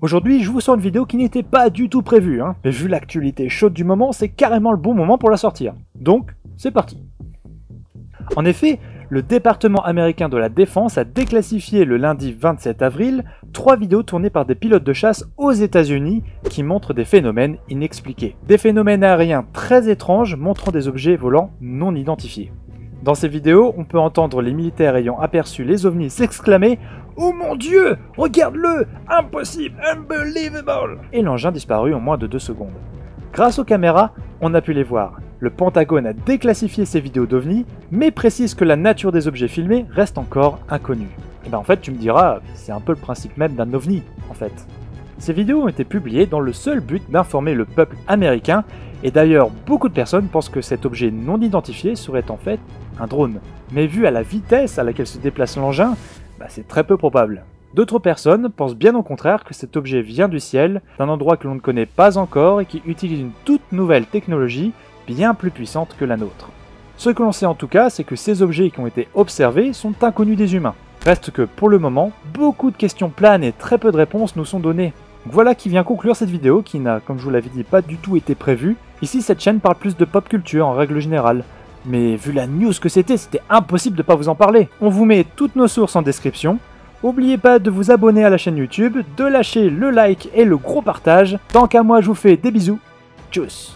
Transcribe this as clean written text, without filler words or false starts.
Aujourd'hui, je vous sors une vidéo qui n'était pas du tout prévue, mais vu l'actualité chaude du moment, c'est carrément le bon moment pour la sortir. Donc, c'est parti. En effet, le département américain de la défense a déclassifié le lundi 27 avril 3 vidéos tournées par des pilotes de chasse aux États-Unis qui montrent des phénomènes inexpliqués. Des phénomènes aériens très étranges montrant des objets volants non identifiés. Dans ces vidéos, on peut entendre les militaires ayant aperçu les ovnis s'exclamer « Oh mon Dieu, regarde-le! Impossible! Unbelievable !» et l'engin disparu en moins de 2 secondes. Grâce aux caméras, on a pu les voir. Le Pentagone a déclassifié ces vidéos d'ovnis, mais précise que la nature des objets filmés reste encore inconnue. Et en fait, tu me diras, c'est un peu le principe même d'un ovni, en fait. Ces vidéos ont été publiées dans le seul but d'informer le peuple américain, et d'ailleurs, beaucoup de personnes pensent que cet objet non identifié serait en fait un drone. Mais vu à la vitesse à laquelle se déplace l'engin, c'est très peu probable. D'autres personnes pensent bien au contraire que cet objet vient du ciel, d'un endroit que l'on ne connaît pas encore et qui utilise une toute nouvelle technologie bien plus puissante que la nôtre. Ce que l'on sait en tout cas, c'est que ces objets qui ont été observés sont inconnus des humains. Reste que pour le moment, beaucoup de questions planent et très peu de réponses nous sont données. Donc voilà qui vient conclure cette vidéo qui n'a, comme je vous l'avais dit, pas du tout été prévue. Ici, cette chaîne parle plus de pop culture en règle générale. Mais vu la news que c'était impossible de pas vous en parler. On vous met toutes nos sources en description. N'oubliez pas de vous abonner à la chaîne YouTube, de lâcher le like et le gros partage. Tant qu'à moi, je vous fais des bisous. Tchuss!